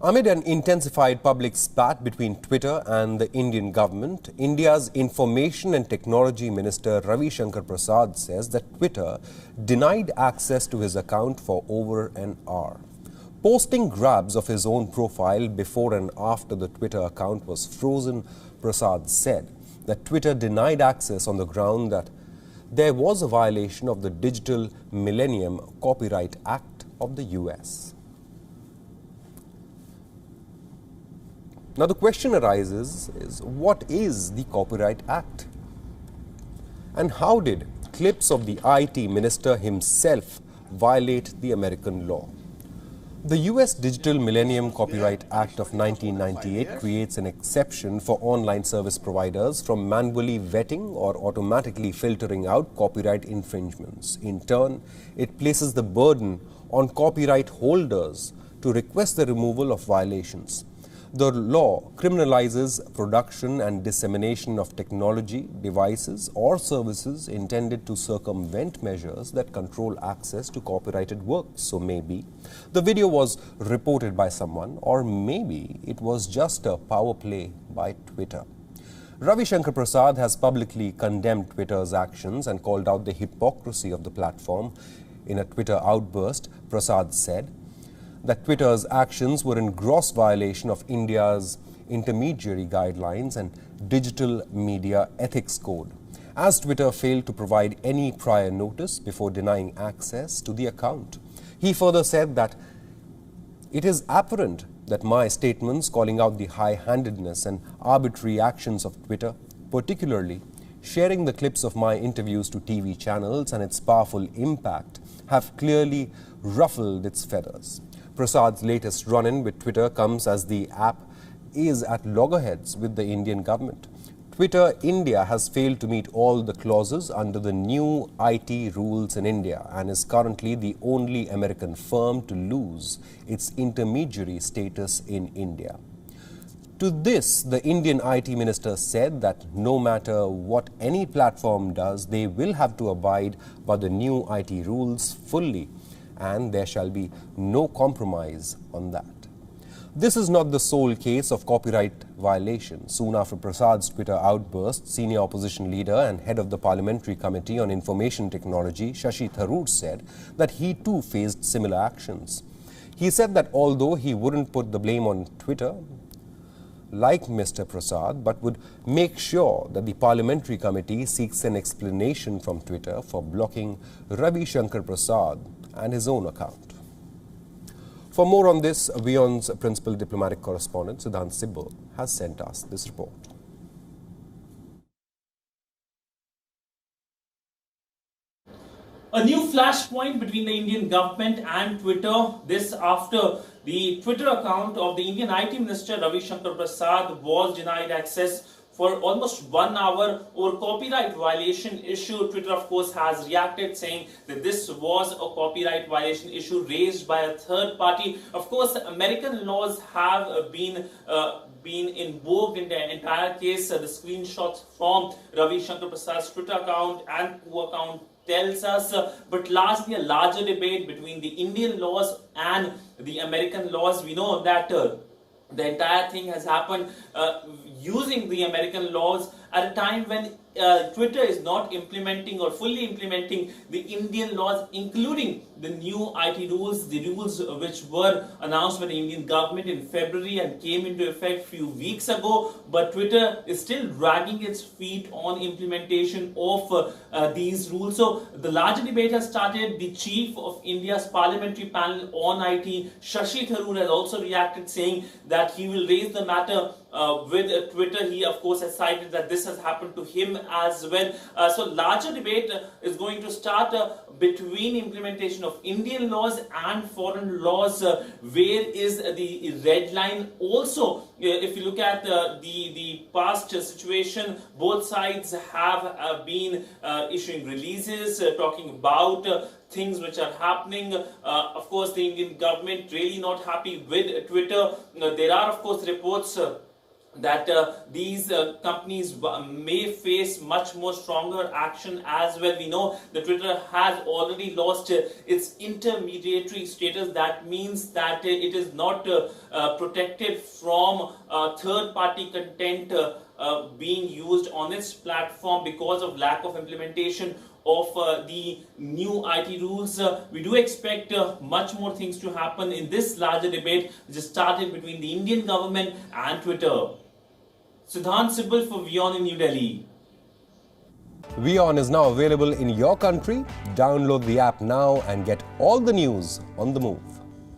Amid an intensified public spat between Twitter and the Indian government, India's Information and Technology Minister Ravi Shankar Prasad says that Twitter denied access to his account for over an hour. Posting grabs of his own profile before and after the Twitter account was frozen, Prasad said that Twitter denied access on the ground that there was a violation of the Digital Millennium Copyright Act of the US. Now the question arises is, what is the Copyright Act? And how did clips of the IT minister himself violate the American law? The US Digital Millennium Copyright Act of 1998 creates an exception for online service providers from manually vetting or automatically filtering out copyright infringements. In turn, it places the burden on copyright holders to request the removal of violations. The law criminalizes production and dissemination of technology, devices or services intended to circumvent measures that control access to copyrighted works. So maybe the video was reported by someone, or maybe it was just a power play by Twitter. Ravi Shankar Prasad has publicly condemned Twitter's actions and called out the hypocrisy of the platform. In a Twitter outburst, Prasad said that Twitter's actions were in gross violation of India's intermediary guidelines and digital media ethics code, as Twitter failed to provide any prior notice before denying access to the account. He further said that it is apparent that my statements calling out the high-handedness and arbitrary actions of Twitter, particularly sharing the clips of my interviews to TV channels and its powerful impact, have clearly ruffled its feathers. Prasad's latest run-in with Twitter comes as the app is at loggerheads with the Indian government. Twitter India has failed to meet all the clauses under the new IT rules in India and is currently the only American firm to lose its intermediary status in India. To this, the Indian IT minister said that no matter what any platform does, they will have to abide by the new IT rules fully, and there shall be no compromise on that. This is not the sole case of copyright violation. Soon after Prasad's Twitter outburst, senior opposition leader and head of the Parliamentary Committee on Information Technology, Shashi Tharoor, said that he too faced similar actions. He said that although he wouldn't put the blame on Twitter, like Mr. Prasad, but would make sure that the Parliamentary Committee seeks an explanation from Twitter for blocking Ravi Shankar Prasad and his own account. For more on this, WION's principal diplomatic correspondent, Siddhant Sibbal, has sent us this report. A new flashpoint between the Indian government and Twitter. This after the Twitter account of the Indian IT Minister Ravi Shankar Prasad was denied access for almost 1 hour over copyright violation issue. Twitter, of course, has reacted saying that this was a copyright violation issue raised by a third party. Of course, American laws have been invoked in the entire case. The screenshots from Ravi Shankar Prasad's Twitter account and co-account tells us, but largely a larger debate between the Indian laws and the American laws. We know that the entire thing has happened using the American laws at a time when Twitter is not implementing or fully implementing the Indian laws, including the new IT rules, the rules which were announced by the Indian government in February and came into effect a few weeks ago. But Twitter is still dragging its feet on implementation of these rules. So the larger debate has started. The chief of India's parliamentary panel on IT, Shashi Tharoor, has also reacted, saying that he will raise the matter with Twitter. He, of course, has cited that this has happened to him as well. So larger debate is going to start between implementation of Indian laws and foreign laws. Where is the red line? Also, if you look at the past situation, both sides have been issuing releases talking about things which are happening. Of course, the Indian government really not happy with Twitter. There are, of course, reports that these companies may face much more stronger action as well. We know that Twitter has already lost its intermediary status. That means that it is not protected from third-party content being used on its platform because of lack of implementation of the new IT rules. We do expect much more things to happen in this larger debate which has started between the Indian government and Twitter. Siddhant Sibal for WION in New Delhi. WION is now available in your country. Download the app now and get all the news on the move.